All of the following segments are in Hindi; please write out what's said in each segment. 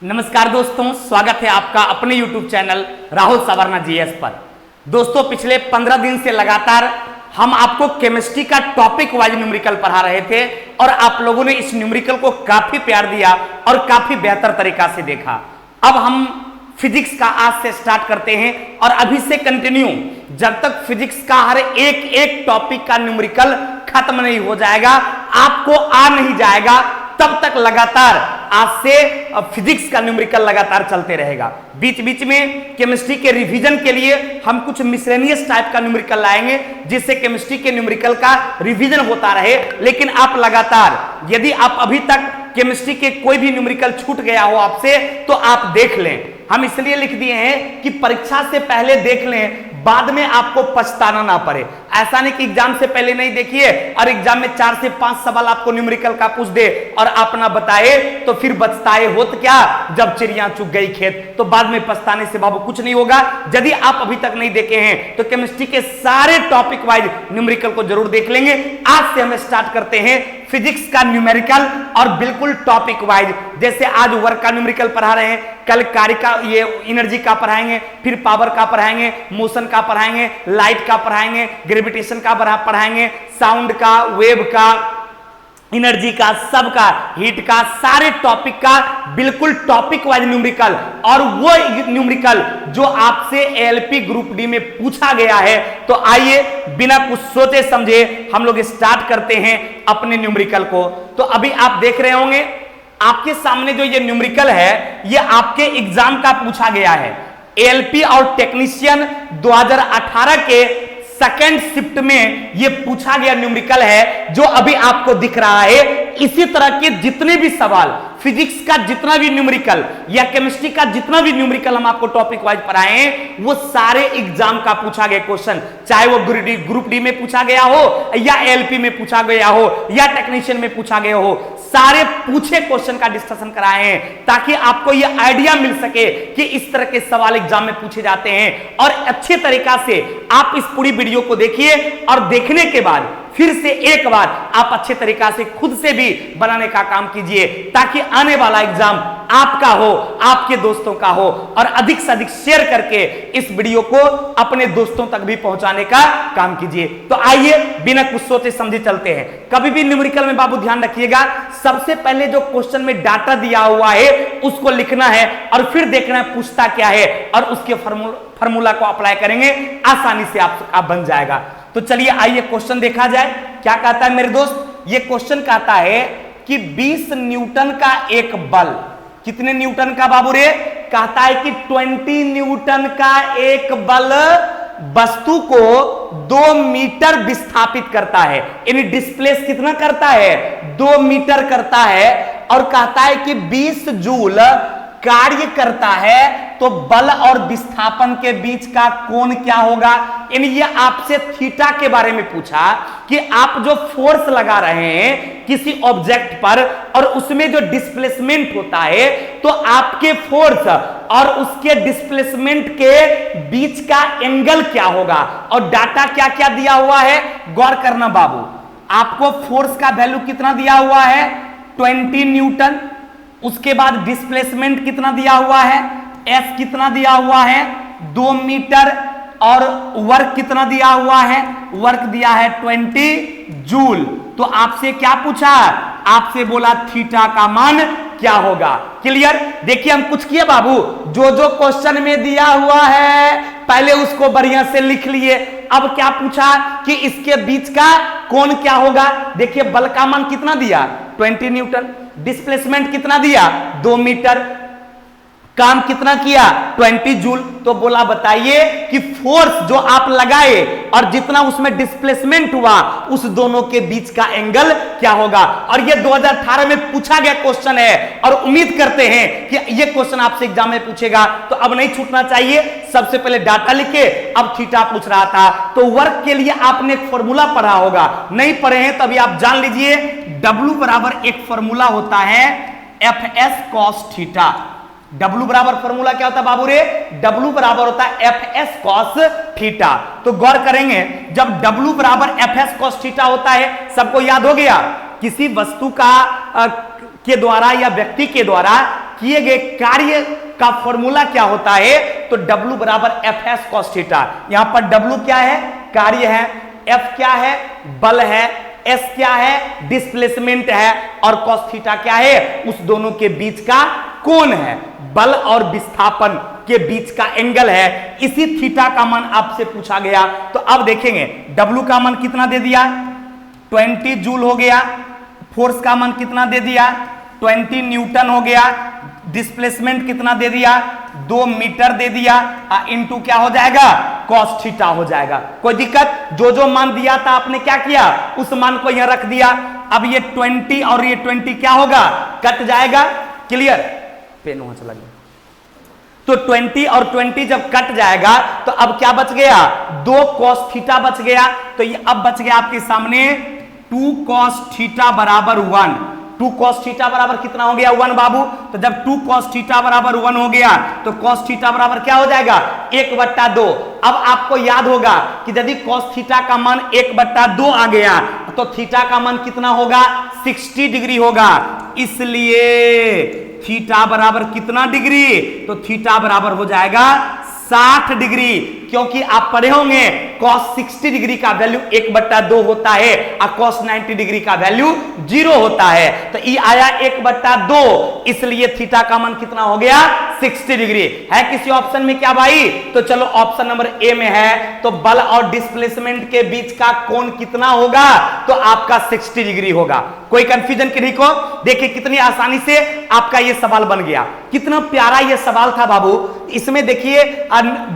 नमस्कार दोस्तों, स्वागत है आपका अपने YouTube channel Rahul Savarna GS पर। दोस्तों, पिछले 15 दिन से लगातार हम आपको केमिस्ट्री का टॉपिक वाइज न्यूमेरिकल पढ़ा रहे थे और आप लोगों ने इस न्यूमेरिकल को काफी प्यार दिया और काफी बेहतर तरीका से देखा। अब हम फिजिक्स का आज से स्टार्ट करते हैं और अभी से कंटिन्यू जब तक फिजिक्स का हर एक टॉपिक का न्यूमेरिकल खत्म नहीं हो जाएगा, आपको आ नहीं जाएगा, तब तक लगातार आज से फिजिक्स का न्यूमेरिकल लगातार चलते रहेगा। बीच बीच में केमिस्ट्री के रिवीजन के लिए हम कुछ मिसलेनियस टाइप का न्यूमेरिकल लाएंगे, जिससे केमिस्ट्री के न्यूमेरिकल का रिवीजन होता रहे। लेकिन आप लगातार, यदि आप अभी तक केमिस्ट्री के कोई भी न्यूमेरिकल छूट गया हो आपसे, तो आप देख लें। हम इसलिए लिख दिए हैं कि परीक्षा से पहले देख लें, बाद में आपको पछताना ना पड़े। ऐसा नहीं कि एग्जाम से पहले नहीं देखिए और एग्जाम में 4 से 5 सवाल आपको न्यूमेरिकल का पूछ दे और आप ना बताए तो फिर बचताए होत क्या, जब चिड़िया चुग गई खेत। तो बाद में पछताने से बाबू कुछ नहीं होगा। यदि आप अभी तक नहीं देखे हैं तो केमिस्ट्री के सारे टॉपिक वाइज न्यूमेरिकल को जरूर देख लेंगे। आज से हम स्टार्ट करते हैं फिजिक्स का न्यूमेरिकल और बिल्कुल टॉपिक वाइज। जैसे आज वर्क का न्यूमेरिकल पढ़ा रहे हैं, कल कार्य का, ये एनर्जी का पढ़ाएंगे, फिर पावर का पढ़ाएंगे, मोशन का पढ़ाएंगे, लाइट का पढ़ाएंगे, ग्रेविटेशन का पढ़ाएंगे, साउंड का, वेव का, एनर्जी का, सबका, हीट का, सारे टॉपिक का बिल्कुल टॉपिक वाइज न्यूमेरिकल। और वो न्यूमेरिकल जो आपसे एलपी ग्रुप डी में पूछा गया है। तो आइए बिना कुछ सोचे समझे हम लोग स्टार्ट करते हैं अपने न्यूमेरिकल को। तो अभी आप देख रहे होंगे आपके सामने जो ये न्यूमेरिकल है, ये आपके एग्जाम का पूछा गया है। एलपी और टेक्नीशियन 2018 के सेकेंड शिफ्ट में ये पूछा गया न्यूमेरिकल है, जो अभी आपको दिख रहा है। इसी तरह के जितने भी सवाल, फिजिक्स का जितना भी न्यूमेरिकल या केमिस्ट्री का जितना भी न्यूमेरिकल हम आपको टॉपिक वाइज पढ़ाए हैं, वो सारे एग्जाम का पूछा गया क्वेश्चन, चाहे वो ग्रुप डी में पूछा गया हो या एलपी में पूछा गया हो या टेक्नीशियन में पूछा गया हो, सारे पूछे क्वेश्चन का डिस्कशन कराए हैं, ताकि आपको यह आइडिया मिल सके कि इस तरह के सवाल एग्जाम में पूछे जाते हैं। और अच्छे तरीका से आप इस पूरी वीडियो को देखिए और देखने के बाद फिर से एक बार आप अच्छे तरीका से खुद से भी बनाने का काम कीजिए, ताकि आने वाला एग्जाम आपका हो, आपके दोस्तों का हो। और अधिक से अधिक शेयर करके इस वीडियो को अपने दोस्तों तक भी पहुंचाने का काम कीजिए। तो आइए बिना कुछ सोचे समझे चलते हैं। कभी भी न्यूमेरिकल में बाबू ध्यान रखिएगा, सबसे पहले जो क्वेश्चन में डाटा दिया हुआ है उसको लिखना है और फिर देखना है पूछता क्या है, और उसके फॉर्मूला को अप्लाई करेंगे, आसानी से आप बन जाएगा। तो चलिए आइए क्वेश्चन देखा जाए। क्या कहता है मेरे दोस्त? ये क्वेश्चन कहता है कि 20 न्यूटन का एक बल, कितने न्यूटन का बाबू रे? कहता है कि 20 न्यूटन का एक बल वस्तु को 2 मीटर विस्थापित करता है। यानी डिस्प्लेस कितना करता है? 2 मीटर करता है। और कहता है कि 20 जूल कार्य करता है, तो बल और विस्थापन के बीच का कोण क्या होगा? यानी ये आपसे थीटा के बारे में पूछा कि आप जो फोर्स लगा रहे हैं किसी ऑब्जेक्ट पर और उसमें जो डिस्प्लेसमेंट होता है, तो आपके फोर्स और उसके डिस्प्लेसमेंट के बीच का एंगल क्या होगा। और डाटा क्या क्या दिया हुआ है, गौर करना बाबू। आपको फोर्स का वैल्यू कितना दिया हुआ है? 20 न्यूटन। उसके बाद डिस्प्लेसमेंट कितना दिया हुआ है? एफ कितना दिया हुआ है? 2 मीटर। और वर्क कितना दिया हुआ है? वर्क दिया है 20 जूल। तो आपसे क्या पूछा? आपसे बोला थीटा का मान क्या होगा। क्लियर? देखिए हम कुछ किए बाबू, जो जो क्वेश्चन में दिया हुआ है पहले उसको बढ़िया से लिख लिए। अब क्या पूछा कि इसके बीच का कोण क्या होगा। देखिए बल का मान कितना दिया? 20 न्यूटन। डिस्प्लेसमेंट कितना दिया? 2 मीटर। काम कितना किया? 20 जूल। तो बोला बताइए कि फोर्स जो आप लगाए और जितना उसमें डिस्प्लेसमेंट हुआ, उस दोनों के बीच का एंगल क्या होगा। और ये 2018 में पूछा गया क्वेश्चन है और उम्मीद करते हैं कि ये क्वेश्चन आपसे एग्जाम में पूछेगा, तो अब नहीं छूटना चाहिए। सबसे पहले डाटा लिखे, अब थीटा पूछ रहा था। तो वर्क के लिए आपने एक फॉर्मूला पढ़ा होगा, नहीं पढ़े हैं तभी आप जान लीजिए। W बराबर एक फॉर्मूला होता है एफएस कॉस थीटा। W बराबर फॉर्मूला क्या होता है बाबू रे? W बराबर होता है एफएस कॉस थीटा। तो गौर करेंगे, जब W बराबर एफएस कॉस थीटा होता है, सबको याद हो गया, किसी वस्तु का के द्वारा या व्यक्ति के द्वारा किए गए कार्य का फॉर्मूला क्या होता है, तो W बराबर एफ एस कॉस थीटा। यहां पर W क्या है, कार्य है, F क्या है, बल है, S क्या है, डिस्प्लेसमेंट है, और कॉस थीटा क्या है, उस दोनों के बीच का कोण है, बल और विस्थापन के बीच का एंगल है। इसी थीटा का मान आपसे पूछा गया। तो अब देखेंगे W का मान कितना दे दिया, 20 जूल हो गया, फोर्स का मान कितना दे दिया, 20 न्यूटन हो गया, डिस्प्लेसमेंट कितना दे दिया, 2 मीटर दे दिया, इनटू क्या हो जाएगा, कॉस थीटा हो जाएगा। कोई दिक्कत, जो जो मान दिया था आपने क्या किया, उस मान को यहां रख दिया। अब ये 20 और ये 20 क्या होगा, कट जाएगा, क्लियर, पेन वहां चला गया। तो 20 और 20 जब कट जाएगा तो अब क्या बच गया, 2 कॉस थीटा बच गया। तो ये अब बच गया आपके सामने 2 कॉस थीटा बराबर 1। 2 कॉस थीटा बराबर कितना हो गया, 1 बाबू। तो जब 2 कॉस थीटा बराबर 1 हो गया तो कॉस थीटा बराबर क्या हो जाएगा, 1/2। अब आपको याद होगा कि यदि कॉस थीटा का मान 1/2 आ गया तो थीटा का मान कितना होगा, 60 डिग्री होगा। इसलिए थीटा बराबर कितना डिग्री, तो थीटा बराबर हो जाएगा 60 डिग्री, क्योंकि आप पढ़े होंगे cos 60 डिग्री का वैल्यू 1/2 होता है और cos 90 डिग्री का वैल्यू 0 होता है। तो ये आया 1/2, इसलिए थीटा का मान कितना हो गया, 60 डिग्री। है किसी ऑप्शन में क्या भाई, तो चलो ऑप्शन नंबर ए में है। तो बल और डिस्प्लेसमेंट के बीच का कोण कितना होगा, तो आपका 60 डिग्री होगा। कोई कंफ्यूजन किसी को, देखिए कितनी आसानी से आपका ये सवाल बन गया, कितना प्यारा ये सवाल था बाबू। इसमें देखिए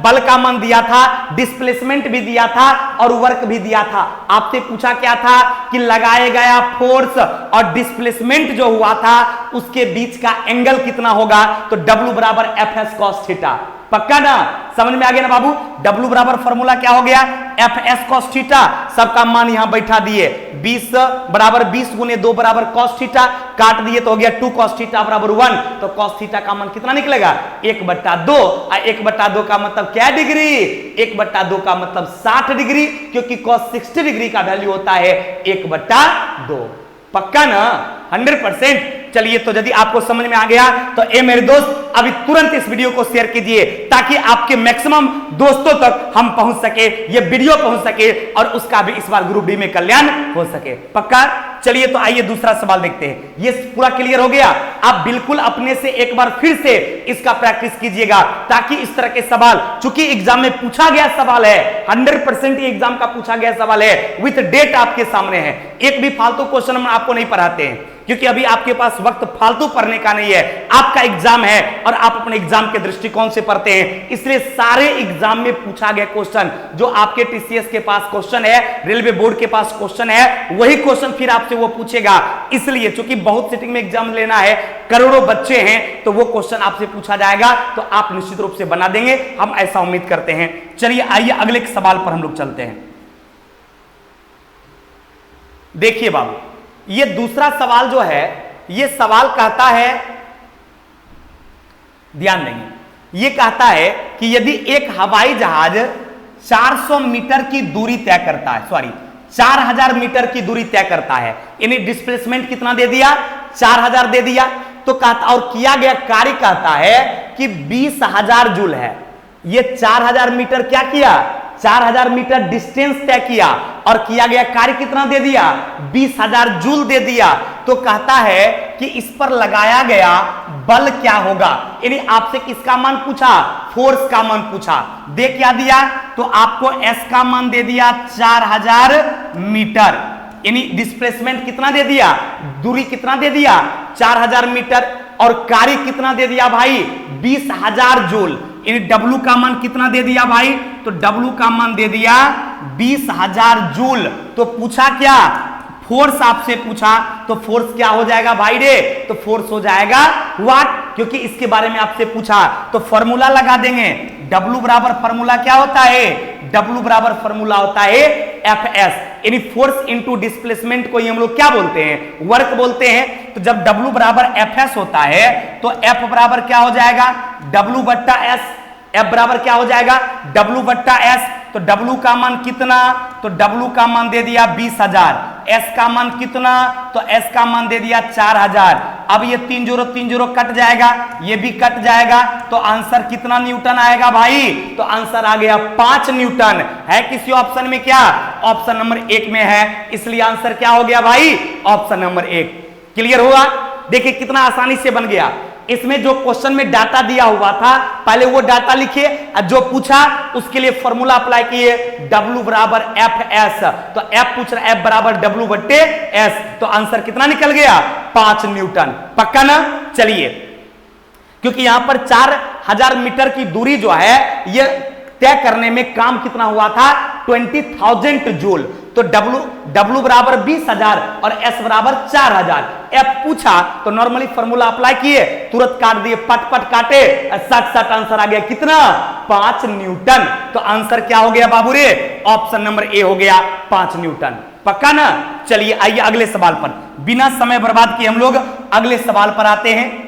बल का मान दिया था, डिस्प्लेसमेंट भी दिया था और वर्क भी दिया था। आपसे पूछा क्या था कि लगाया गया फोर्स और डिस्प्लेसमेंट जो हुआ था उसके बीच का एंगल कितना होगा, तो W बराबर एफ एस कॉस थीटा। पक्का ना, समझ में आ गया ना बाबू। W बराबर फॉर्मूला क्या हो गया, एफ एस कॉस थीटा, सबका मान यहां बैठा दिए, 20 बराबर 20 गुने 2 बराबर कॉस थीटा, काट दिए तो हो गया 2 कॉस थीटा बराबर 1। तो कॉस थीटा का मान कितना निकलेगा, 1/2। 1/2 का मतलब क्या डिग्री, 1/2 का मतलब 60 डिग्री, क्योंकि कॉस 60 डिग्री का वैल्यू होता है 1/2। पक्का ना, 100%। चलिए, तो यदि आपको समझ में आ गया तो ए मेरे दोस्त अभी तुरंत इस वीडियो को शेयर कीजिए ताकि आपके मैक्सिमम दोस्तों तक हम पहुंच सके, ये वीडियो पहुंच सके और उसका भी इस बार ग्रुप डी में कल्याण हो सके। पक्का। चलिए, तो आइए दूसरा सवाल देखते हैं। ये पूरा क्लियर हो गया। आप बिल्कुल अपने से एक बार फिर से इसका प्रैक्टिस कीजिएगा ताकि इस तरह के सवाल, चूंकि एग्जाम में पूछा गया सवाल है, 100% एग्जाम का पूछा गया सवाल है, विथ डेट आपके सामने है। एक भी फालतू क्वेश्चन हम आपको नहीं पढ़ाते हैं क्योंकि अभी आपके पास वक्त फालतू पढ़ने का नहीं है। आपका एग्जाम है और आप अपने एग्जाम के दृष्टिकोण से पढ़ते हैं, इसलिए सारे एग्जाम में पूछा गया क्वेश्चन, जो आपके टीसीएस के पास क्वेश्चन है, रेलवे बोर्ड के पास क्वेश्चन है, वही क्वेश्चन फिर आपसे वो पूछेगा। इसलिए चूंकि बहुत सिटिंग में एग्जाम लेना है, करोड़ों बच्चे हैं, तो वो क्वेश्चन आपसे पूछा जाएगा, तो आप निश्चित रूप से बना देंगे, हम ऐसा उम्मीद करते हैं। चलिए, आइए अगले सवाल पर हम लोग चलते हैं। देखिए बाबू, ये दूसरा सवाल जो है, ये सवाल कहता है, ध्यान देंगे, ये कहता है कि यदि एक हवाई जहाज 400 मीटर की दूरी तय करता है, 4000 मीटर की दूरी तय करता है, यानी डिस्प्लेसमेंट कितना दे दिया, 4000 दे दिया, तो कहता, और किया गया कार्य कहता है कि 20,000 जूल है। ये 4000 मीटर क्या किया, 4000 मीटर डिस्टेंस तय किया और किया गया कार्य कितना दे दिया, 20,000 जूल दे दिया। तो कहता है कि इस पर लगाया गया बल क्या होगा, यानी आपसे किसका मान पूछा, फोर्स का मान पूछा। दे क्या दिया, तो आपको एस का मान दे दिया 4000 मीटर, यानी डिस्प्लेसमेंट कितना दे दिया, दूरी कितना दे दिया, 4000 मीटर, और कार्य कितना दे दिया भाई, 20,000 जूल, यानी W का मान कितना दे दिया भाई, तो W का मान दे दिया 20,000 जूल। तो पूछा क्या, फोर्स आपसे पूछा, तो फोर्स क्या हो जाएगा भाई रे, तो फोर्स हो जाएगा वाट, क्योंकि इसके बारे में आपसे पूछा। तो फॉर्मूला लगा देंगे, W बराबर फॉर्मूला क्या होता है, W बराबर फॉर्मूला होता है Fs, यानी फोर्स इनटू डिस्प्लेसमेंट को हम लोग क्या बोलते हैं, वर्क बोलते हैं। तो जब W बराबर Fs होता है तो F बराबर क्या हो जाएगा, W/S, F बराबर क्या हो जाएगा, W/S। तो W का मान कितना, तो W का मान दे दिया 20,000, S का मान कितना, तो S का मान दे दिया 4,000। अब ये 3 0 कट जाएगा, ये भी कट जाएगा, तो आंसर कितना न्यूटन आएगा भाई, तो आंसर आ गया 5 न्यूटन। है किसी ऑप्शन में क्या, ऑप्शन नंबर 1 में है, इसलिए आंसर क्या हो गया भाई, ऑप्शन नंबर 1। क्लियर हुआ, देखिए कितना आसानी से बन गया। इसमें जो क्वेश्चन में डाटा दिया हुआ था पहले वो डाटा लिखिए, जो पूछा उसके लिए फॉर्मूला अप्लाई किए, W बराबर FS, तो F पूछ रहा है F बराबर W बट्टे S, तो आंसर कितना निकल गया, 5 न्यूटन। पक्का ना, चलिए, क्योंकि यहां पर 4000 मीटर की दूरी जो है ये तय करने में काम कितना हुआ था, 20,000 जूल। तो W बराबर 20,000 और S बराबर 4,000। F पूछा तो नॉर्मली फॉर्मूला अप्लाई किए, तुरंत काट दिए, पट पट काटे, 60 आंसर आ गया कितना, 5 न्यूटन। तो आंसर क्या हो गया बाबू रे, ऑप्शन नंबर ए हो गया 5 न्यूटन। पक्का ना, चलिए आइए अगले सवाल पर, बिना समय बर्बाद किए हम लोग अगले सवाल पर आते हैं।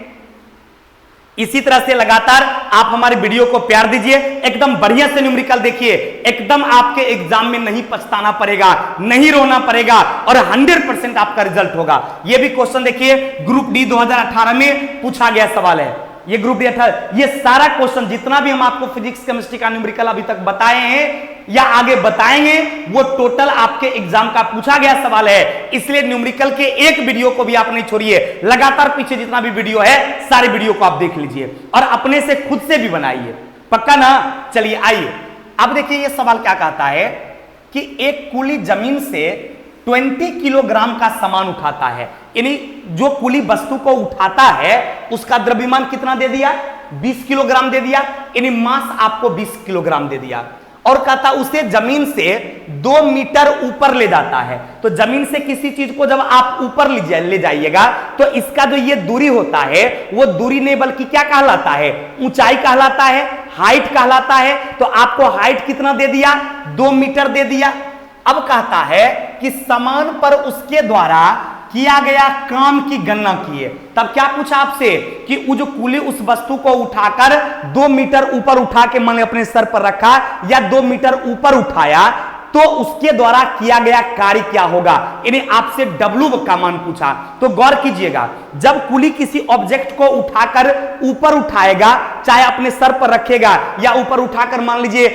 इसी तरह से लगातार आप हमारे वीडियो को प्यार दीजिए, एकदम बढ़िया से न्यूमेरिकल देखिए, एकदम आपके एग्जाम में नहीं पछताना पड़ेगा, नहीं रोना पड़ेगा और 100% आपका रिजल्ट होगा। यह भी क्वेश्चन देखिए, ग्रुप डी 2018 में पूछा गया सवाल है। ये ग्रुप डी 18, ये सारा क्वेश्चन जितना भी हम आपको फिजिक्स केमिस्ट्री का न्यूमेरिकल अभी तक बताए हैं या आगे बताएंगे, वो टोटल आपके एग्जाम का पूछा गया सवाल है। इसलिए न्यूमेरिकल के एक वीडियो को भी आप नहीं छोड़िए, लगातार पीछे जितना भी वीडियो है सारे वीडियो को आप देख लीजिए और अपने से खुद से भी बनाइए। पक्का ना, चलिए आइए अब देखिए ये सवाल क्या कहता है कि एक कुली जमीन से 20 किलोग्राम का सामान उठाता है, यानी जो कुली वस्तु को उठाता है उसका द्रव्यमान कितना दे दिया, 20 किलोग्राम दे दिया, यानी मास आपको 20 किलोग्राम दे दिया। और कहता उसे जमीन से 2 मीटर ऊपर ले जाता है। तो जमीन से किसी चीज को जब आप ऊपर ले जाइएगा तो इसका जो ये दूरी होता है वो दूरी नहीं बल्कि क्या कहलाता है, ऊंचाई कहलाता है, हाइट कहलाता है। तो आपको हाइट कितना दे दिया, 2 मीटर दे दिया। अब कहता है कि समान पर उसके द्वारा किया गया काम की गणना किए। तब क्या पूछा आपसे कि वो जो कुली उस वस्तु को उठाकर 2 मीटर ऊपर उठा के मैंने अपने सर पर रखा या 2 मीटर ऊपर उठाया तो उसके द्वारा किया गया कार्य क्या होगा, यानी आपसे W का मान पूछा। तो गौर कीजिएगा, जब कुली किसी ऑब्जेक्ट को उठाकर ऊपर उठाएगा, चाहे अपने सर पर रखेगा या ऊपर उठाकर मान लीजिए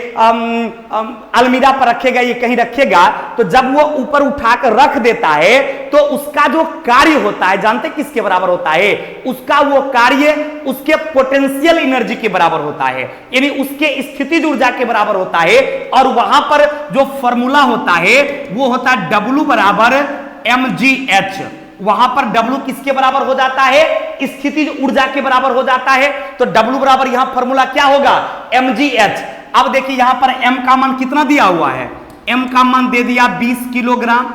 अलमीरा पर रखेगा, ये कहीं रखेगा, तो जब वो ऊपर उठाकर रख देता है तो उसका जो कार्य होता है जानते किसके बराबर होता है, उसका वो कार्य उसके पोटेंशियल एनर्जी के बराबर होता है, यानी उसके स्थितिज ऊर्जा के बराबर होता है। और वहां पर जो फॉर्मूला होता है वो होता है W बराबर mgh। वहां पर W किसके बराबर हो जाता है, स्थितिज ऊर्जा के बराबर हो जाता है। तो W बराबर यहां फॉर्मूला क्या होगा, mgh। अब देखिए यहां पर m का मान कितना दिया हुआ है, m का मान दे दिया 20 किलोग्राम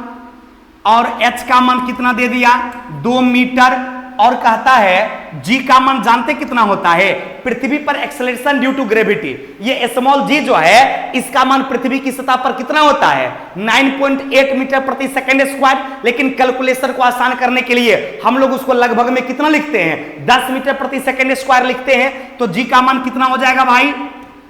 और h का मान कितना दे दिया, 2 मीटर। और कहता है g का मान जानते कितना होता है, पृथ्वी पर एक्सेलरेशन ड्यू टू ग्रेविटी, ये स्मॉल g जो है इसका मान पृथ्वी की सतह पर कितना होता है, 9.8 मीटर प्रति सेकंड स्क्वायर। लेकिन कैलकुलेशन को आसान करने के लिए हम लोग उसको लगभग में कितना लिखते हैं, 10 मीटर प्रति सेकंड स्क्वायर लिखते हैं। तो g का मान कितना हो जाएगा भाई,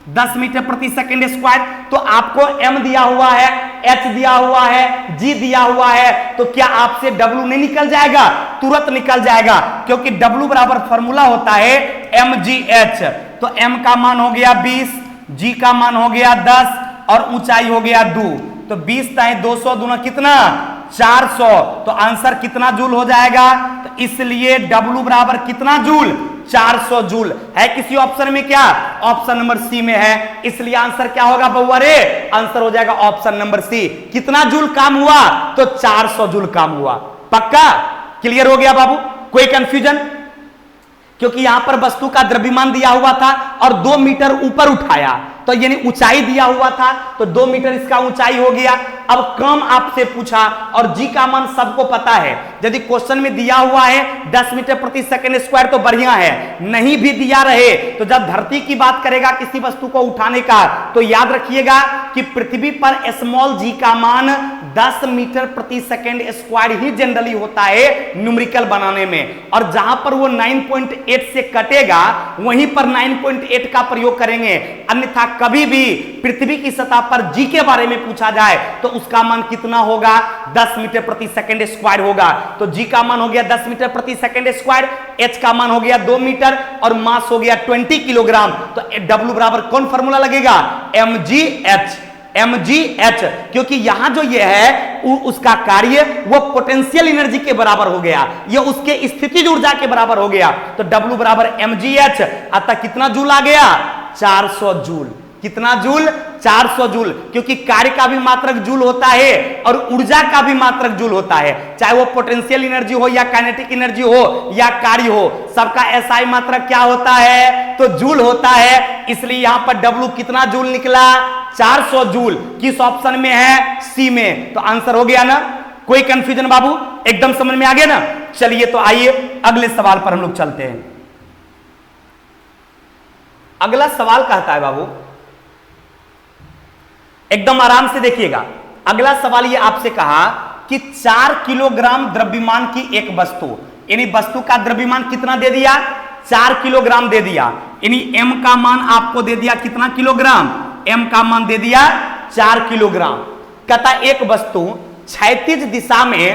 10 मीटर प्रति सेकंड स्क्वायर। तो आपको m दिया हुआ है, h दिया हुआ है, g दिया हुआ है, तो क्या आपसे w नहीं निकल जाएगा, तुरंत निकल जाएगा, क्योंकि w बराबर फॉर्मूला होता है mgh। तो m का मान हो गया 20, g का मान हो गया 10 और ऊंचाई हो गया 2। तो 20 ताई 200 दूना कितना, 400। तो आंसर कितना जूल हो जाएगा, तो इसलिए w बराबर कितना जूल, 400 जूल। है किसी ऑप्शन में क्या, ऑप्शन नंबर सी में है, इसलिए आंसर क्या होगा बउआ रे, आंसर हो जाएगा ऑप्शन नंबर सी। कितना जूल काम हुआ, तो 400 जूल काम हुआ। पक्का क्लियर हो गया बाबू, कोई कंफ्यूजन, क्योंकि यहां पर वस्तु का द्रव्यमान दिया हुआ था और 2 मीटर ऊपर उठाया, तो यानी ऊंचाई दिया हुआ था, तो 2 मीटर इसका ऊंचाई हो गया। अब कम आपसे पूछा और जी का मान सबको पता है, यदि क्वेश्चन में दिया हुआ है 10 मीटर प्रति सेकंड स्क्वायर तो बढ़िया है, नहीं भी दिया रहे तो जब धरती की बात करेगा किसी वस्तु को उठाने का तो याद रखिएगा कि पृथ्वी पर स्मॉल जी का मान 10 मीटर प्रति सेकेंड स्क्वायर ही जनरली होता है न्यूमेरिकल बनाने में, और जहां पर वो 9.8 से कटेगा वहीं पर 9.8 का प्रयोग करेंगे। अन्यथा कभी भी पृथ्वी की सतह पर जी के बारे में पूछा जाए तो उसका मान कितना होगा, 10 मीटर प्रति सेकेंड स्क्वायर होगा। तो जी का मान हो गया 10 मीटर प्रति सेकेंड स्क्वायर, एच का मान हो गया 2 मीटर और मास हो गया 20 किलोग्राम। तो डब्ल्यू बराबर कौन फॉर्मूला लगेगा, mgh, क्योंकि यहां जो ये है उसका कार्य वो पोटेंशियल एनर्जी के बराबर हो गया, ये उसके स्थितिज ऊर्जा के बराबर हो गया। तो W बराबर mgh, अतः कितना जूल आ गया, 400 जूल। कितना जूल, 400 जूल, क्योंकि कार्य का भी मात्रक जूल होता है और ऊर्जा का भी मात्रक जूल होता है, चाहे वो पोटेंशियल एनर्जी हो या काइनेटिक एनर्जी हो या कार्य हो, सबका एसआई मात्रक क्या होता है, तो जूल होता है। इसलिए यहां पर W कितना जूल निकला, 400 जूल। किस ऑप्शन में है, सी में। तो आंसर हो गया ना, कोई कंफ्यूजन बाबू, एकदम समझ में आ गया ना। चलिए तो आइए अगले सवाल पर हम लोग चलते हैं। अगला सवाल कहता है बाबू, एकदम आराम से देखिएगा। अगला सवाल ये आपसे कहा कि 4 किलोग्राम द्रव्यमान की एक वस्तु, यानी वस्तु का द्रव्यमान कितना दे दिया, 4 किलोग्राम दे दिया, यानी m का मान आपको दे दिया कितना किलोग्राम, m का मान दे दिया 4 किलोग्राम। कहता एक वस्तु क्षैतिज दिशा में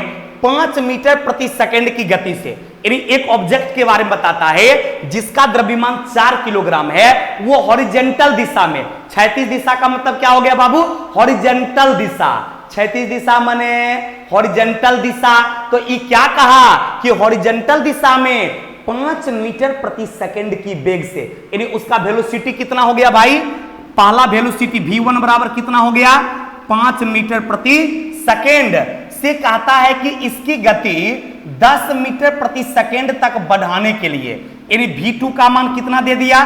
5 मीटर प्रति सेकंड की गति से, यानी एक ऑब्जेक्ट के बारे में बताता है जिसका द्रव्यमान 4 किलोग्राम है, वो हॉरिजेंटल दिशा में, क्षैतिज दिशा का मतलब क्या हो गया बाबू, हॉरिजेंटल दिशा, क्षैतिज दिशा माने हॉरिजेंटल दिशा। तो ये क्या कहा कि हॉरिजेंटल दिशा में 5 मीटर प्रति सेकंड की वेग से, यानी उसका वेलोसिटी कितना हो गया भाई, पहला वेलोसिटी v1 बराबर कितना हो गया, 5 मीटर प्रति सेकंड से कहता है कि इसकी गति 10 मीटर प्रति सेकंड तक बढ़ाने के लिए, यानी v2 का मान कितना दे दिया,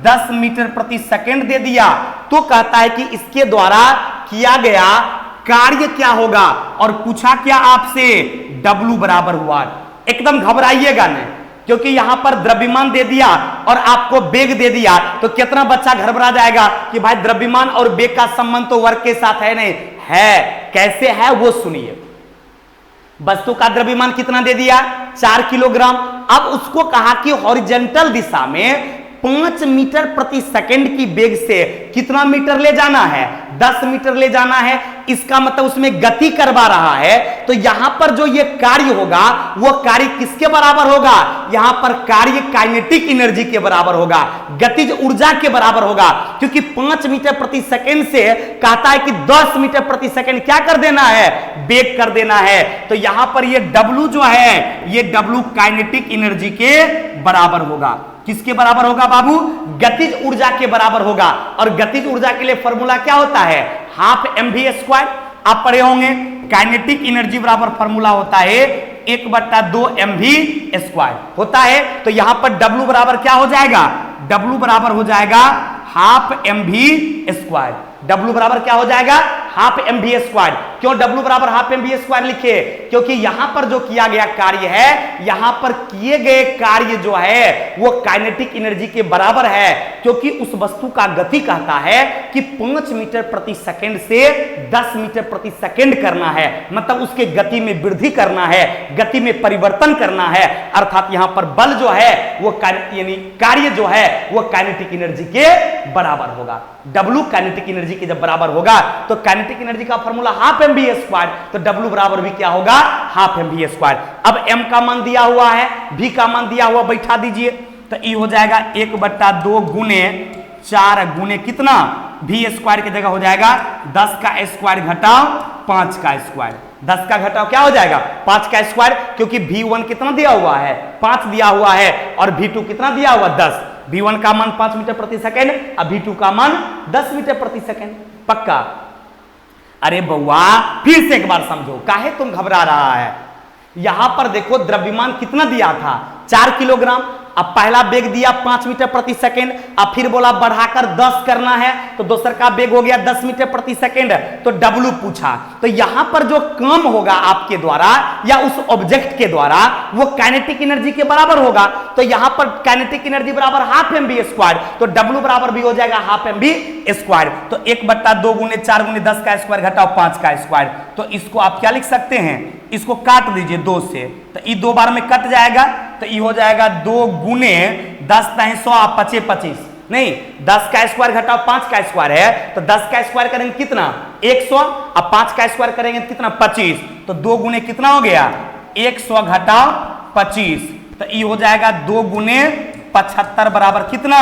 10 मीटर प्रति सेकंड दे दिया। तो कहता है कि इसके द्वारा किया गया कार्य क्या होगा, और पूछा क्या आपसे, W बराबर हुआ। एकदम घबराइएगा नहीं, क्योंकि यहां पर द्रव्यमान दे दिया और आपको वेग दे दिया, तो कितना बच्चा घबरा जाएगा कि भाई द्रव्यमान और वेग का संबंध तो वर्ग के साथ है नहीं है, कैसे है वो सुनिए। वस्तु का द्रव्यमान कितना दे दिया, 4 किलोग्राम। अब उसको कहा कि हॉरिजेंटल दिशा में 5 मीटर प्रति सेकंड की वेग से कितना मीटर ले जाना है, 10 मीटर ले जाना है। इसका मतलब उसमें गति करवा रहा है। तो यहां पर जो ये कार्य होगा वो कार्य किसके बराबर होगा, यहां पर कार्य काइनेटिक एनर्जी के बराबर होगा, गतिज ऊर्जा के बराबर होगा, क्योंकि 5 मीटर प्रति सेकंड से कहता है कि 10 मीटर प्रति सेकंड क्या कर देना है, वेग कर देना है। तो यहां पर ये W जो है, ये W काइनेटिक एनर्जी के बराबर होगा। किसके बराबर होगा बाबू, गतिज ऊर्जा के बराबर होगा। और गतिज ऊर्जा के लिए फॉर्मूला क्या होता है, हाफ mv²। आप पढ़े होंगे काइनेटिक एनर्जी बराबर फॉर्मूला होता है 1/2 mv² होता है। तो यहां पर W बराबर क्या हो जाएगा, W बराबर हो जाएगा हाफ mv²। W बराबर क्या हो जाएगा, हाफ mv²। क्यों W बराबर हाफ mv² लिखे, क्योंकि यहां पर जो किया गया कार्य है, यहां पर किए गए कार्य जो है वो काइनेटिक एनर्जी के बराबर है, क्योंकि उस वस्तु का गति कहता है कि 5 मीटर प्रति सेकंड से 10 मीटर प्रति सेकंड करना है, मतलब उसके गति में वृद्धि करना है, गति में परिवर्तन करना है। अर्थात यहां पर बल जो है वो यानी कार्य जो है वो काइनेटिक एनर्जी के बराबर होगा। W काइनेटिक एनर्जी के जब बराबर होगा तो काइनेटिक एनर्जी का फॉर्मूला हाफ mv², तो W बराबर भी क्या होगा, हाफ mv²। अब m का मान दिया हुआ है, v का मान दिया हुआ, बैठा दीजिए। तो ये हो जाएगा 1/2 गुने 4 गुने कितना, v² की जगह हो जाएगा 10 का स्क्वायर घटाओ 5 का स्क्वायर, 10 का घटाओ क्या हो जाएगा 5 का स्क्वायर, क्योंकि v1 कितना दिया हुआ है, 5 दिया हुआ है, और v2 कितना दिया हुआ 10। v1 का मान 5 मीटर प्रति सेकंड, और v2 का मान 10 मीटर प्रति सेकंड। पक्का? अरे बउआ फिर से एक बार समझो, काहे तुम घबरा रहा है। यहां पर देखो द्रव्यमान कितना दिया था, 4 किलोग्राम, अब पहला वेग दिया 5 मीटर प्रति सेकंड, अब फिर बोला बढ़ाकर 10 करना है, तो दूसरा का वेग हो गया 10 मीटर प्रति सेकंड, तो W पूछा। तो यहां पर जो काम होगा आपके द्वारा या उस ऑब्जेक्ट के द्वारा वो काइनेटिक एनर्जी के बराबर होगा। तो यहां पर काइनेटिक एनर्जी बराबर हाफ mv स्क्वायर, तो W बराबर भी हो जाएगा हाफ mv स्क्वायर। तो 1/2 गुने 4 गुने 10 का स्क्वायर घटाओ 5 का स्क्वायर, तो इसको आप क्या लिख सकते हैं, इसको काट दीजिए 2 से, तो ये 2 बार में कट जाएगा, तो ये हो जाएगा 2 गुने 10 3 100 आप 25 25, नहीं 10 का स्क्वायर घटाओ 5 का स्क्वायर है, तो 10 का स्क्वायर करेंगे कितना 100, अब 5 का स्क्वायर करेंगे कितना 25, तो 2 गुने कितना हो गया 100 घटाओ 25, तो ये हो जाएगा 2 गुने 75 बराबर कितना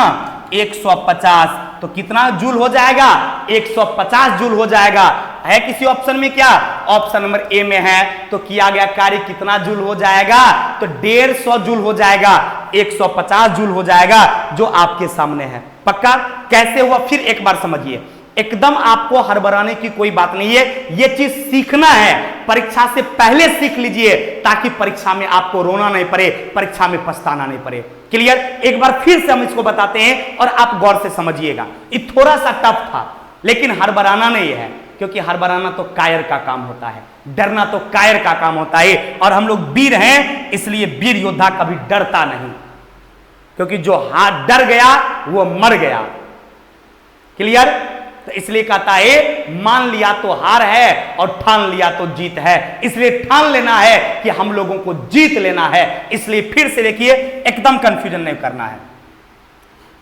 150, तो कितना जूल हो जाएगा 150 जूल हो जाएगा। है किसी ऑप्शन में क्या, ऑप्शन नंबर ए में है, तो किया गया कार्य कितना जूल हो जाएगा, तो 150 जूल हो जाएगा, 150 जूल हो जाएगा जो आपके सामने है। पक्का कैसे हुआ फिर एक बार समझिए, एकदम आपको हड़बड़ाने की कोई बात नहीं है, ये चीज सीखना है, परीक्षा से पहले सीख लीजिए ताकि परीक्षा में आपको रोना नहीं पड़े, परीक्षा में पछताना नहीं पड़े। क्लियर, एक बार फिर से हम इसको बताते हैं और आप गौर से समझिएगा। ये थोड़ा सा टफ था लेकिन हड़बड़ाना नहीं है, क्योंकि हड़बड़ाना तो कायर का काम होता है, डरना तो कायर का काम होता है, और हम लोग वीर हैं इसलिए वीर योद्धा कभी डरता नहीं, क्योंकि जो हाथ डर गया वो मर गया। क्लियर, तो इसलिए कहता है मान लिया तो हार है और ठान लिया तो जीत है, इसलिए ठान लेना है कि हम लोगों को जीत लेना है। इसलिए फिर से देखिए एकदम कंफ्यूजन नहीं करना है।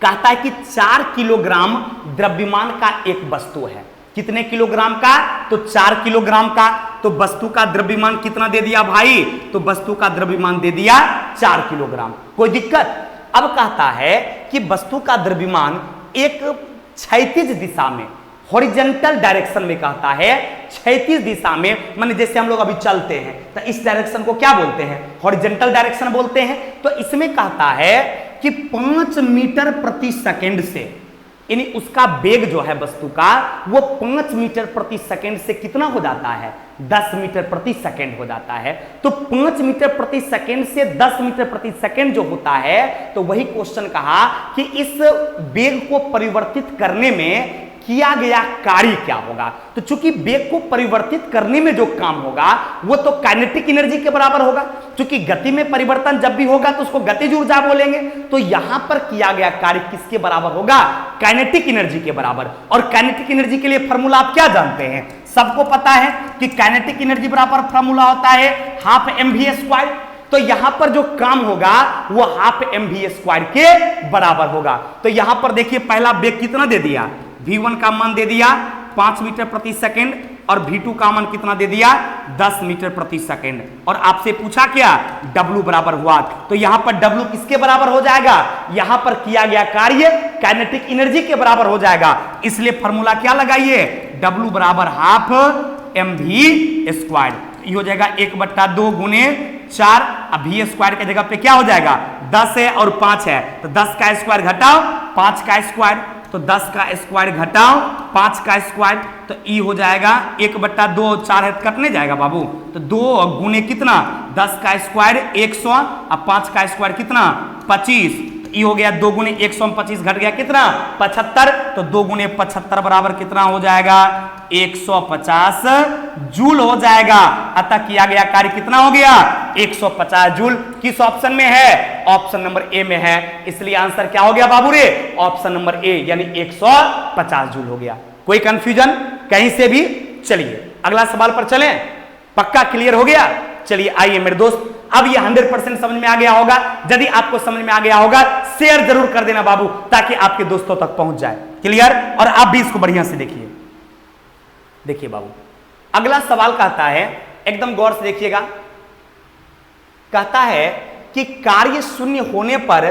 कहता है कि 4 किलोग्राम द्रव्यमान का एक वस्तु है, कितने किलोग्राम का, तो 4 किलोग्राम का, तो वस्तु का द्रव्यमान कितना दे दिया भाई, तो वस्तु का द्रव्यमान दे दिया 4 किलोग्राम, कोई दिक्कत। अब कहता है कि वस्तु का द्रव्यमान एक क्षैतिज दिशा में, हॉरिजॉन्टल डायरेक्शन में, कहता है क्षैतिज दिशा में, माने जैसे हम लोग अभी चलते हैं तो इस डायरेक्शन को क्या बोलते हैं, हॉरिजॉन्टल डायरेक्शन बोलते हैं। तो इसमें कहता है कि 5 मीटर प्रति सेकंड से, यानी उसका वेग जो है वस्तु का वो 5 मीटर प्रति सेकंड से कितना हो जाता है, 10 मीटर प्रति सेकंड हो जाता है। तो 5 मीटर प्रति सेकंड से 10 मीटर प्रति सेकंड जो होता है, तो वही क्वेश्चन कहा कि इस वेग को परिवर्तित करने में किया गया कार्य क्या होगा। तो चूंकि वेग को परिवर्तित करने में जो काम होगा वो तो काइनेटिक एनर्जी के बराबर होगा, क्योंकि गति में परिवर्तन जब भी होगा तो उसको गतिज ऊर्जा बोलेंगे। तो यहां पर किया गया कार्य किसके बराबर होगा, काइनेटिक एनर्जी के बराबर। और काइनेटिक एनर्जी के लिए फॉर्मूला आप क्या जानते हैं, सबको पता है कि काइनेटिक एनर्जी बराबर फॉर्मूला होता है हाफ mv स्क्वायर। तो यहां पर जो काम होगा वो हाफ mv स्क्वायर के बराबर होगा। तो यहां पर देखिए पहला वेग कितना दे दिया, v1 का मान दे दिया 5 मीटर प्रति सेकंड, और v2 का मान कितना दे दिया 10 मीटर प्रति सेकंड। और आपसे पूछा क्या, w बराबर हुआ, तो यहां पर w किसके बराबर हो जाएगा, यहां पर किया गया कार्य काइनेटिक एनर्जी के बराबर हो जाएगा। इसलिए फॉर्मूला क्या लगाइए, w बराबर हाफ mv स्क्वायर, ये हो जाएगा 1/2 गुने 4, अब v स्क्वायर के जगह पे क्या हो जाएगा 10 है और 5 है, तो 10 का स्क्वायर घटाओ 5 का स्क्वायर, तो 10 का स्क्वायर घटाओ 5 का स्क्वायर, तो ई हो जाएगा 1/2, 4 है कटने जाएगा बाबू, तो 2 गुने कितना 10 का स्क्वायर 100, अब 5 का स्क्वायर कितना 25, तो ई हो गया 2 गुने 100 में 25 घट गया कितना 75, तो 2 गुने 75 बराबर कितना हो जाएगा 150 जूल हो जाएगा। अतः किया गया कार्य कितना हो गया 150 जूल। किस ऑप्शन में है, ऑप्शन नंबर ए में है, इसलिए आंसर क्या हो गया बाबू रे, ऑप्शन नंबर ए यानी 150 जूल हो गया। कोई कंफ्यूजन कहीं से भी, चलिए अगला सवाल पर चलें, पक्का क्लियर हो गया। चलिए आइए मेरे दोस्त, अब ये 100% समझ में आ गया होगा। यदि आपको समझ में आ गया होगा शेयर जरूर कर देना बाबू, ताकि आपके दोस्तों तक पहुंच जाए। क्लियर, और आप भी इसको बढ़िया से देखिए। देखिए बाबू, अगला सवाल कहता है, एकदम गौर से देखिएगा, कहता है कि कार्य शून्य होने पर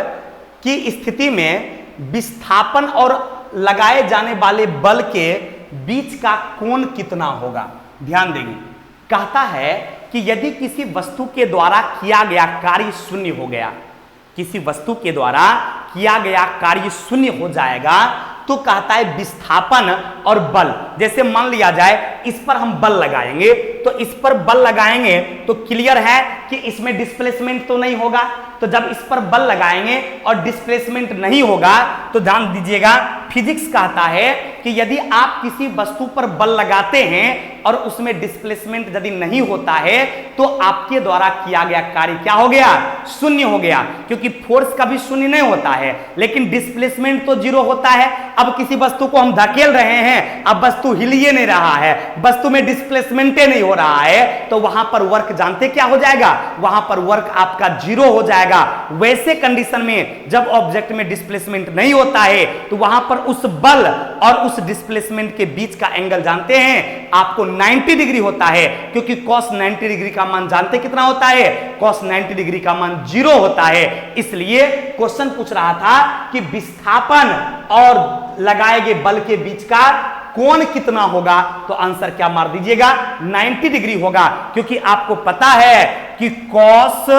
की स्थिति में विस्थापन और लगाए जाने वाले बल के बीच का कोण कितना होगा। ध्यान देंगे, कहता है कि यदि किसी वस्तु के द्वारा किया गया कार्य शून्य हो गया, किसी वस्तु के द्वारा किया गया कार्य शून्य हो जाएगा, तो कहता है विस्थापन और बल, जैसे मान लिया जाए इस पर हम बल लगाएंगे, तो इस पर बल लगाएंगे तो क्लियर है कि इसमें डिस्प्लेसमेंट तो नहीं होगा। तो जब इस पर बल लगाएंगे और डिस्प्लेसमेंट नहीं होगा तो ध्यान दीजिएगा, फिजिक्स कहता है कि यदि आप किसी वस्तु पर बल लगाते हैं और उसमें डिस्प्लेसमेंट यदि नहीं होता है तो आपके द्वारा किया गया कार्य क्या हो गया, शून्य हो गया, क्योंकि फोर्स कभी शून्य नहीं होता है लेकिन डिस्प्लेसमेंट तो जीरो होता है। अब किसी वस्तु को हम धकेल रहे हैं, अब वस्तु हिलिए नहीं रहा है, वस्तु में डिस्प्लेसमेंट नहीं हो रहा है, तो वहां पर वर्क जानते क्या हो जाएगा, वहां पर वर्क आपका जीरो हो जाएगा। वैसे कंडीशन में जब ऑब्जेक्ट में डिस्प्लेसमेंट नहीं होता है तो वहां पर उस बल और उस डिस्प्लेसमेंट के बीच का एंगल जानते हैं, आपको 90 डिग्री होता है, क्योंकि cos 90 डिग्री का मान जानते कितना होता है, cos 90 डिग्री का मान जीरो होता है। इसलिए क्वेश्चन पूछ रहा था कि विस्थापन और लगाए गए बल के बीच का कोण कितना होगा, तो आंसर क्या मार दीजिएगा, 90 डिग्री होगा, क्योंकि आपको पता है कि cos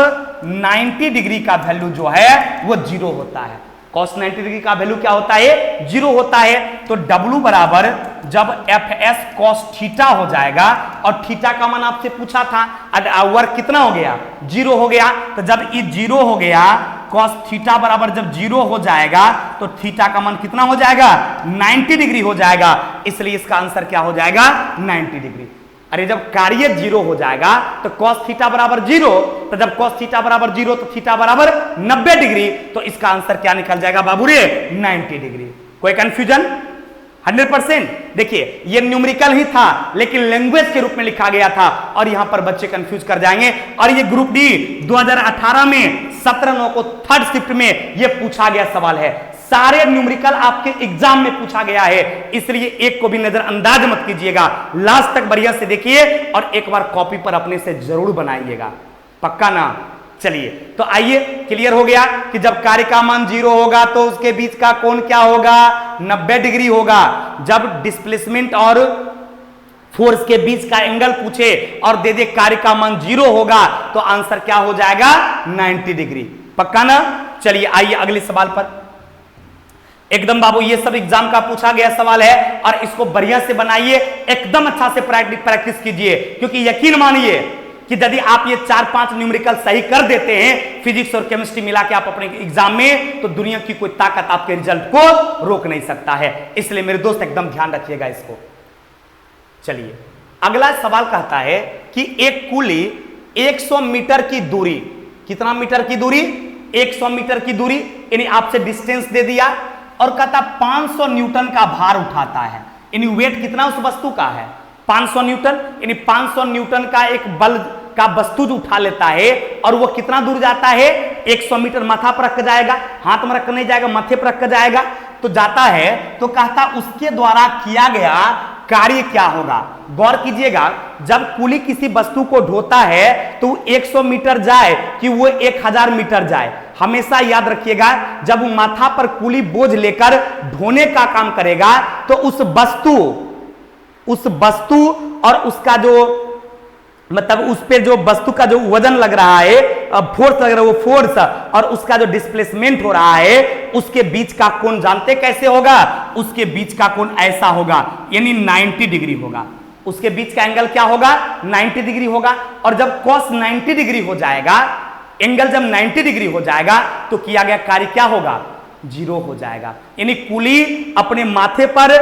90 डिग्री का वैल्यू जो है वो जीरो होता है। cos 90 डिग्री का वैल्यू क्या होता है, जीरो होता है। तो W बराबर जब Fs cos थीटा हो जाएगा, और थीटा का मान आपसे पूछा था, वर्क कितना हो गया, जीरो हो गया। तो जब ये जीरो हो गया, cos थीटा बराबर जब जीरो हो जाएगा तो थीटा का मान कितना हो जाएगा, 90 डिग्री हो जाएगा। इसलिए इसका आंसर क्या हो जाएगा, 90 डिग्री। अरे जब कार्य जीरो हो जाएगा तो cos थीटा बराबर जीरो, तो जब cos थीटा बराबर जीरो तो थीटा बराबर 90 डिग्री, तो इसका आंसर क्या निकल जाएगा बाबू रे, 90 डिग्री। कोई कंफ्यूजन, 100%। देखिए ये न्यूमेरिकल ही था लेकिन लैंग्वेज के रूप में लिखा गया था, और यहां पर बच्चे कंफ्यूज कर जाएंगे। और ये ग्रुप डी 2018 में 17/9 को थर्ड शिफ्ट में ये पूछा गया सवाल है। सारे न्यूमेरिकल आपके एग्जाम में पूछा गया है, इसलिए एक को भी नजरअंदाज मत कीजिएगा, लास्ट तक बढ़िया से देखिए और एक बार कॉपी पर अपने से जरूर बनाइएगा, पक्का ना। चलिए तो आइए, क्लियर हो गया कि जब कार्य का मान जीरो होगा तो उसके बीच का कोण क्या होगा, 90 डिग्री होगा। जब डिस्प्लेसमेंट और फोर्स के बीच का एंगल पूछे और दे दे कार्य का मान जीरो होगा तो आंसर क्या हो जाएगा, 90 डिग्री, पक्का ना। चलिए आइए अगले सवाल पर। एकदम बाबू ये सब एग्जाम का पूछा गया सवाल है और इसको बढ़िया से बनाइए, एकदम अच्छा से प्रैक्टिस कीजिए, क्योंकि यकीन मानिए कि यदि आप ये 4-5 न्यूमेरिकल सही कर देते हैं फिजिक्स और केमिस्ट्री मिला के आप अपने एग्जाम में, तो दुनिया की कोई ताकत आपके रिजल्ट को रोक नहीं सकता है। इसलिए मेरे दोस्त एकदम ध्यान रखिएगा इसको। चलिए अगला सवाल कहता है कि एक कुली 100 मीटर की दूरी, कितना मीटर की दूरी, 100 मीटर की दूरी, यानी आपसे डिस्टेंस दे दिया और कहता 500 न्यूटन का भार उठाता है, यानी वेट कितना उस वस्तु का है, 500 न्यूटन, यानी 500 न्यूटन का एक बल का वस्तु जो उठा लेता है और वो कितना दूर जाता है, 100 मीटर। माथा पर रख कर जाएगा, हाथ में रख कर नहीं जाएगा, माथे पर रख कर जाएगा, तो जाता है। तो कहता उसके द्वारा किया गया कार्य क्या होगा। गौर कीजिएगा, जब कुली किसी वस्तु को ढोता है तो 100 मीटर जाए कि वो 1000 मीटर जाए, हमेशा याद रखिएगा जब माथा पर कुली बोझ लेकर ढोने का काम करेगा तो उस वस्तु और उसका जो मतलब उस पे जो वस्तु का जो वजन लग रहा है, फोर्स लग रहा है, वो फोर्स और उसका जो डिस्प्लेसमेंट हो रहा है उसके बीच का कोण जानते कैसे होगा, उसके बीच का कोण ऐसा होगा, यानी 90 डिग्री होगा। उसके बीच का एंगल क्या होगा, 90 डिग्री होगा। और जब cos 90 डिग्री हो जाएगा, एंगल जब 90 डिग्री हो जाएगा तो किया गया कार्य क्या होगा, जीरो हो जाएगा। यानी कुली अपने माथे पर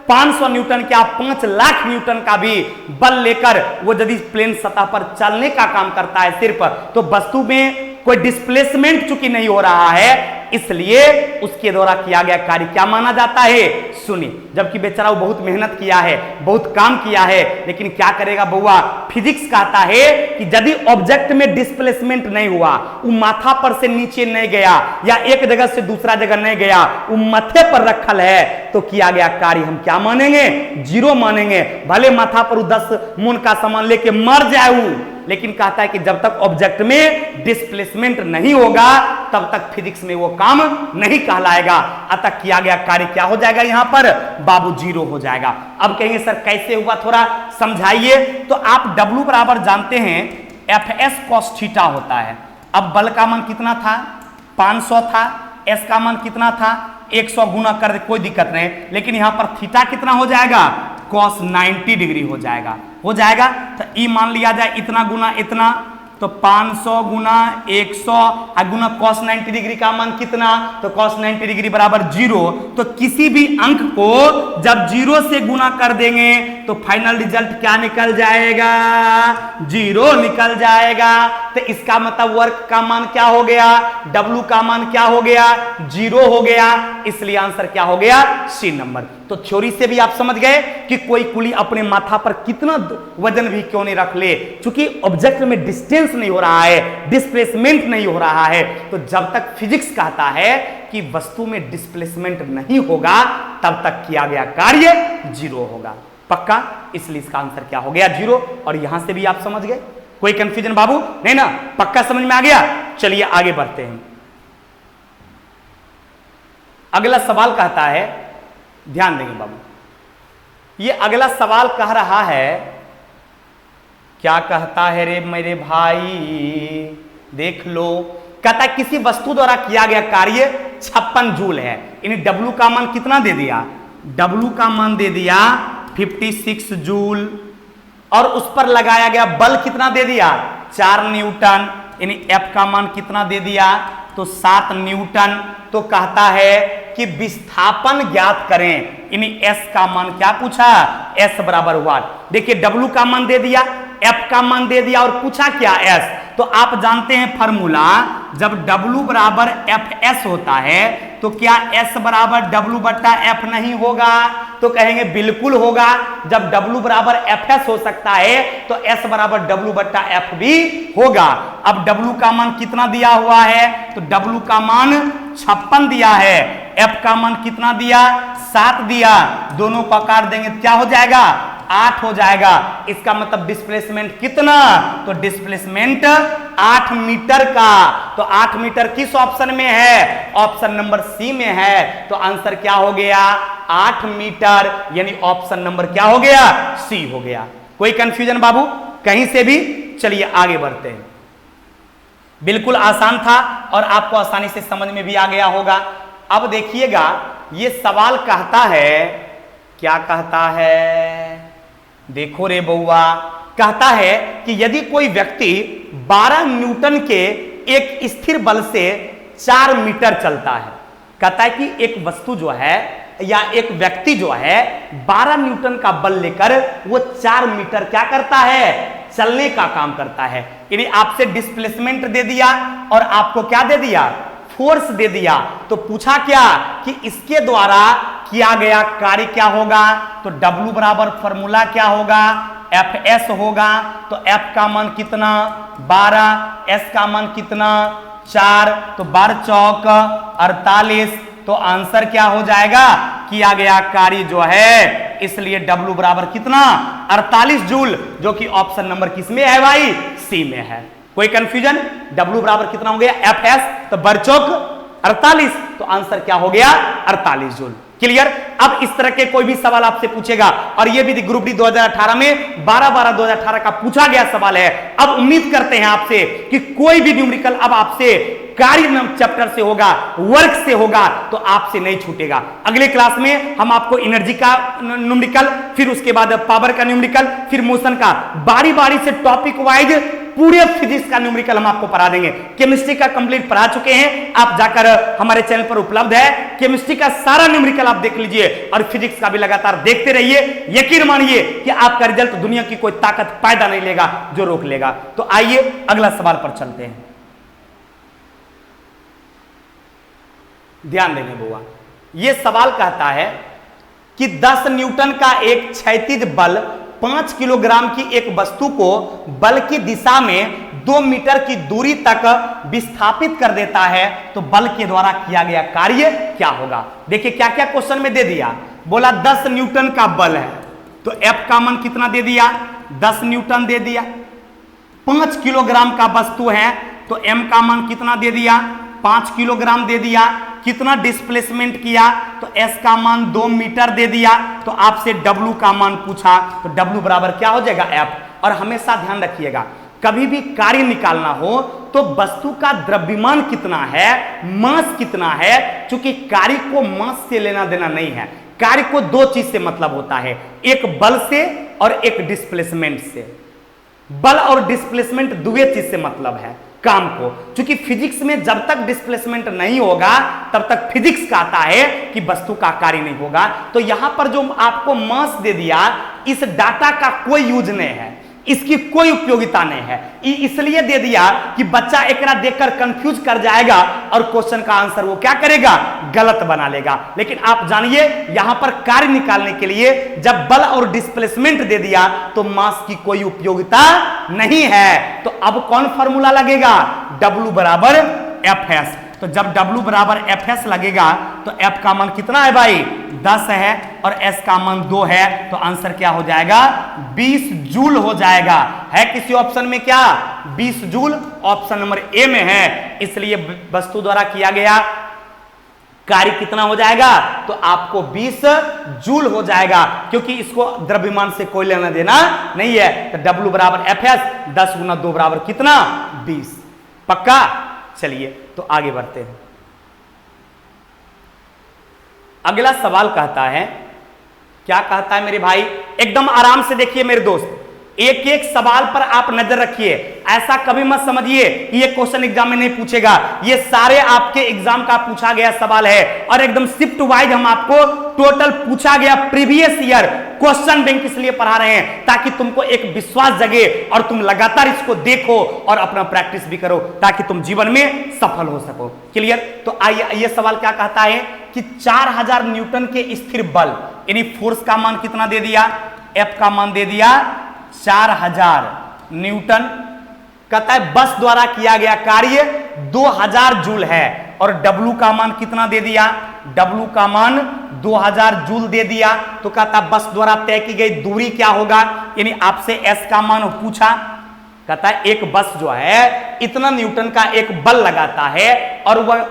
500 न्यूटन क्या 5 लाख न्यूटन का भी बल लेकर वो यदि प्लेन सतह पर चलने का काम करता है सिर्फ, तो वस्तु में कोई डिस्प्लेसमेंट चूंकि नहीं हो रहा है, इसलिए उसके द्वारा किया गया कार्य क्या माना जाता है, शून्य। जबकि बेचारा वो बहुत मेहनत किया है, बहुत काम किया है, लेकिन क्या करेगा बउआ, फिजिक्स कहता है कि यदि ऑब्जेक्ट में डिस्प्लेसमेंट नहीं हुआ, वो माथा पर से नीचे नहीं गया या एक जगह से दूसरा जगह नहीं गया, वो माथे पर रखल है, तो किया गया कार्य हम क्या मानेंगे, जीरो मानेंगे। भले माथा पर 10 मून का सामान लेके मर जाए, लेकिन कहता है कि जब तक ऑब्जेक्ट में डिस्प्लेसमेंट नहीं होगा तब तक फिजिक्स में वो काम नहीं कहलाएगा। अतः किया गया कार्य क्या हो जाएगा, यहां पर बाबू जीरो हो जाएगा। अब कहेंगे सर कैसे हुआ, थोड़ा समझाइए। तो आप W बराबर जानते हैं Fs cos थीटा होता है। अब बल का मान कितना था, 500 था, S का मान कितना था, 100 गुना कर दे कोई दिक्कत नहीं, लेकिन यहां पर थीटा कितना हो जाएगा, cos 90 डिग्री हो जाएगा। तो ई मान लिया जाए इतना गुना इतना, तो 500 गुना 100 और गुना cos 90 डिग्री का मान कितना, तो cos 90 डिग्री बराबर 0। तो किसी भी अंक को जब 0 से गुना कर देंगे तो फाइनल रिजल्ट क्या निकल जाएगा, 0 निकल जाएगा। तो इसका मतलब वर्क का मान क्या हो गया, W का मान क्या हो गया, 0 हो गया। इसलिए आंसर क्या हो गया, सी नंबर। तो थ्योरी से भी आप समझ गए कि कोई कुली अपने माथा पर कितना वजन भी क्यों नहीं रख ले, क्योंकि ऑब्जेक्ट में डिस्टेंस नहीं हो रहा है, डिस्प्लेसमेंट नहीं हो रहा है। तो जब तक फिजिक्स कहता है कि वस्तु में डिस्प्लेसमेंट नहीं होगा तब तक किया गया कार्य 0 होगा। पक्का? इसलिए इसका आंसर क्या हो गया, 0। और यहां से भी आप समझ गए, कोई कंफ्यूजन बाबू नहीं ना, पक्का समझ में आ गया। चलिए आगे बढ़ते हैं। अगला सवाल कहता है, ध्यान देंगे बाबू, ये अगला सवाल कह रहा है, क्या कहता है रे मेरे भाई, देख लो। कहता है किसी वस्तु द्वारा किया गया कार्य 56 जूल है। यानी W का मान कितना दे दिया, W का मान दे दिया 56 जूल, और उस पर लगाया गया बल कितना दे दिया, 4 न्यूटन। यानी F का मान कितना दे दिया, तो 7 न्यूटन। तो कहता है कि विस्थापन ज्ञात करें। यानी S का मान क्या पूछा, S बराबर हुआ, देखिए W का मान दे दिया, F का मान दे दिया, और पूछा क्या, S। तो आप जानते हैं फॉर्मूला, जब W बराबर Fs होता है तो क्या S बराबर W बट्टा F नहीं होगा, तो कहेंगे बिल्कुल होगा। जब W बराबर Fs हो सकता है तो S बराबर W बट्टा F भी होगा। अब W का मान कितना दिया हुआ है, तो W का मान 56 दिया है, F का मान कितना दिया, 7 दिया, दोनों को काट देंगे क्या हो जाएगा, 8 हो जाएगा। इसका मतलब डिस्प्लेसमेंट कितना, तो डिस्प्लेसमेंट 8 मीटर का। तो 8 मीटर किस ऑप्शन में है, ऑप्शन नंबर सी में है। तो आंसर क्या हो गया, 8 मीटर, यानी ऑप्शन नंबर क्या हो गया, सी हो गया। कोई कंफ्यूजन बाबू कहीं से भी? चलिए आगे बढ़ते हैं। बिल्कुल आसान था और आपको आसानी से समझ में भी आ गया होगा। अब देखिएगा, ये सवाल कहता है, क्या कहता है, देखो रे बउआ, कहता है कि यदि कोई व्यक्ति 12 न्यूटन के एक स्थिर बल से 4 मीटर चलता है। कहता है कि एक वस्तु जो है या एक व्यक्ति जो है 12 न्यूटन का बल लेकर वो 4 मीटर क्या करता है, चलने का काम करता है। यानी आपसे डिस्प्लेसमेंट दे दिया और आपको क्या दे दिया, फोर्स दे दिया। तो पूछा क्या कि इसके द्वारा किया गया कार्य क्या होगा, तो W बराबर फॉर्मूला क्या होगा, Fs होगा। तो F का मान कितना, 12, S का मान कितना, 4, तो 12 चौक 48। तो आंसर क्या हो जाएगा, किया गया कार्य जो है, इसलिए W बराबर कितना, 48 जूल, जो कि ऑप्शन नंबर किसमें है भाई, सी में है। कोई कंफ्यूजन, W बराबर कितना हो गया, Fs, तो बरचौक 48, तो आंसर क्या हो गया, 48 जूल। क्लियर? अब इस तरह के कोई भी सवाल आपसे पूछेगा, और ये भी ग्रुप डी 2018 में 12/12/2018 का पूछा गया सवाल है। अब उम्मीद करते हैं आपसे कि कोई भी न्यूमेरिकल अब आपसे कार्य चैप्टर से होगा, वर्क से होगा, तो आपसे नहीं छूटेगा। अगले क्लास में हम आपको एनर्जी का न्यूमेरिकल, फिर उसके बाद पावर का न्यूमेरिकल, फिर मोशन का, बारी बारी से टॉपिक वाइज पूरे फिजिक्स का न्यूमेरिकल हम आपको पढ़ा देंगे। केमिस्ट्री का कंप्लीट पढ़ा चुके हैं, आप जाकर हमारे चैनल पर उपलब्ध है। केमिस्ट्री का सारा न्यूमेरिकल आप देख लीजिए और फिजिक्स का भी लगातार देखते रहिए। यकीन मानिए कि आपका रिजल्ट दुनिया की कोई ताकत पैदा नहीं लेगा जो रोक लेगा। तो आइए अगला सवाल पर चलते हैं। ध्यान देंगे बुआ, यह सवाल कहता है कि 10 न्यूटन का एक क्षैतिज बल 5 किलोग्राम की एक वस्तु को बल की दिशा में 2 मीटर की दूरी तक विस्थापित कर देता है, तो बल के द्वारा किया गया कार्य क्या होगा। देखिए क्या क्या क्वेश्चन में दे दिया, बोला 10 न्यूटन का बल है, तो F का मान कितना दे दिया, 10 न्यूटन दे दिया। 5 किलोग्राम का वस्तु है, तो M का मान कितना दे दिया, 5 किलोग्राम दे दिया। कितना डिस्प्लेसमेंट किया, तो S का मान 2 मीटर दे दिया। तो आपसे W का मान पूछा, तो W बराबर क्या हो जाएगा, F। और हमेशा ध्यान रखिएगा, कभी भी कार्य निकालना हो तो वस्तु का द्रव्यमान कितना है, मास कितना है, क्योंकि कार्य को मास से लेना देना नहीं है, कार्य को दो चीज से मतलब होता है, एक बल से और एक डिस्प्लेसमेंट से। बल और डिस्प्लेसमेंट दुए चीज से मतलब है काम को। क्योंकि फिजिक्स में जब तक डिस्प्लेसमेंट नहीं होगा तब तक फिजिक्स कहता है कि वस्तु का कार्य नहीं होगा। तो यहां पर जो आपको मास दे दिया, इस डाटा का कोई यूज नहीं है, इसकी कोई उपयोगिता नहीं है, इसलिए दे दिया कि बच्चा एकरा देखकर कंफ्यूज कर जाएगा और क्वेश्चन का आंसर वो क्या करेगा, गलत बना लेगा। लेकिन आप जानिए यहां पर कार्य निकालने के लिए जब बल और डिस्प्लेसमेंट दे दिया तो मास की कोई उपयोगिता नहीं है। तो अब कौन फॉर्मूला लगेगा, W बराबर Fs। तो जब W बराबर Fs लगेगा तो F का मान कितना है भाई, 10 है और S का मान 2 है। तो आंसर क्या हो जाएगा, 20 जूल हो जाएगा। है किसी ऑप्शन में क्या 20 जूल, ऑप्शन नंबर ए में है। इसलिए वस्तु द्वारा किया गया कार्य कितना हो जाएगा, तो आपको 20 जूल हो जाएगा, क्योंकि इसको द्रव्यमान से कोई लेना देना नहीं है। तो W बराबर Fs, 10 गुना 2 बराबर कितना, 20। पक्का। चलिए तो आगे बढ़ते हैं। अगला सवाल कहता है, क्या कहता है मेरे भाई, एकदम आराम से देखिए मेरे दोस्त, एक एक सवाल पर आप नजर रखिए। ऐसा कभी मत समझिए कि ये क्वेश्चन एग्जाम में नहीं पूछेगा, ये सारे आपके एग्जाम का पूछा गया सवाल है और एकदम शिफ्ट वाइज हम आपको टोटल पूछा गया प्रीवियस ईयर क्वेश्चन बैंक इसलिए पढ़ा रहे हैं ताकि तुमको एक विश्वास जगे और तुम लगातार इसको देखो और अपना प्रैक्टिस भी करो ताकि तुम जीवन में सफल हो सको। क्लियर। तो आइए, ये सवाल क्या कहता है कि 4000 न्यूटन के स्थिर बल यानी फोर्स का मान कितना दे दिया, F का मान दे दिया 4000 न्यूटन। कहता है बस द्वारा किया गया कार्य 2000 जूल है और W का मान कितना दे दिया, W का मान 2000 जूल दे दिया। तो कहता बस द्वारा तय की गई दूरी क्या होगा, यानी आपसे S का मान पूछा। कहता है एक बस जो है इतना न्यूटन का एक बल लगाता है और वह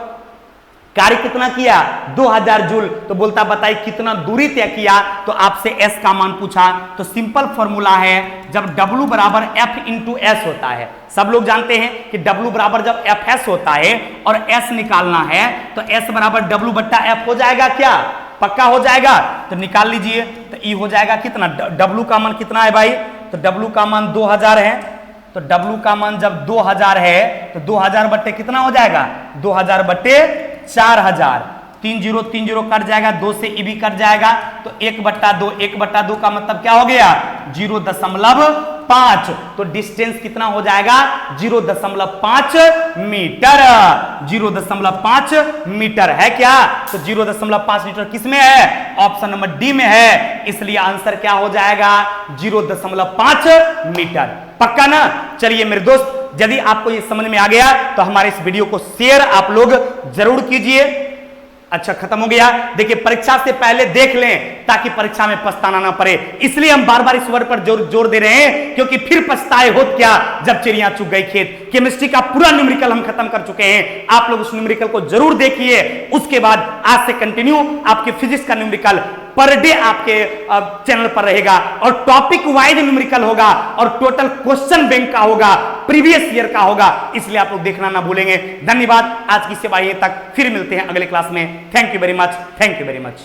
कार्य कितना किया, 2000 जूल। तो बोलता बताइए कितना दूरी तय किया, तो आपसे S का मान पूछा। तो सिंपल फॉर्मूला है, जब W बराबर F इंटू S होता है, सब लोग जानते हैं कि W बराबर जब Fs होता है और S निकालना है तो S बराबर W बट्टा F हो जाएगा, क्या पक्का हो जाएगा। तो निकाल लीजिए, तो E हो जाएगा कितना, W का मान कितना है भाई, तो W का मान 2000 है। तो W का मान जब 2000 है तो 2000 बट्टे कितना हो जाएगा, 2000 बट्टे 4000, 30 कट जाएगा, 2 से ई भी कट जाएगा। तो 1/2, 1/2 का मतलब क्या हो गया, 0.5। तो डिस्टेंस कितना हो जाएगा, 0.5 मीटर। 0.5 मीटर है क्या, तो 0.5 मीटर किसमें है, ऑप्शन नंबर डी में है। इसलिए आंसर क्या हो जाएगा, 0.5 मीटर। पक्का ना। चलिए मेरे दोस्त, यदि आपको ये समझ में आ गया तो हमारे इस वीडियो को शेयर आप लोग जरूर कीजिए। अच्छा खत्म हो गया। देखिए परीक्षा से पहले देख लें ताकि परीक्षा में पछताना ना पड़े, इसलिए हम बार बार इस वर्ड पर जोर दे रहे हैं, क्योंकि फिर पछताए होत क्या जब चिड़िया चुग गई खेत। केमिस्ट्री का पूरा न्यूमेरिकल हम खत्म कर चुके हैं, आप लोग उस न्यूमेरिकल को जरूर देखिए। उसके बाद आज से कंटिन्यू आपके फिजिक्स का न्यूमेरिकल पर डे आपके चैनल पर रहेगा और टॉपिक वाइज न्यूमेरिकल होगा और टोटल क्वेश्चन बैंक का होगा, प्रीवियस ईयर का होगा, इसलिए आप लोग देखना ना भूलेंगे। धन्यवाद। आज की सेवा यहीं तक, फिर मिलते हैं अगले क्लास में। Thank you very much, thank you very much.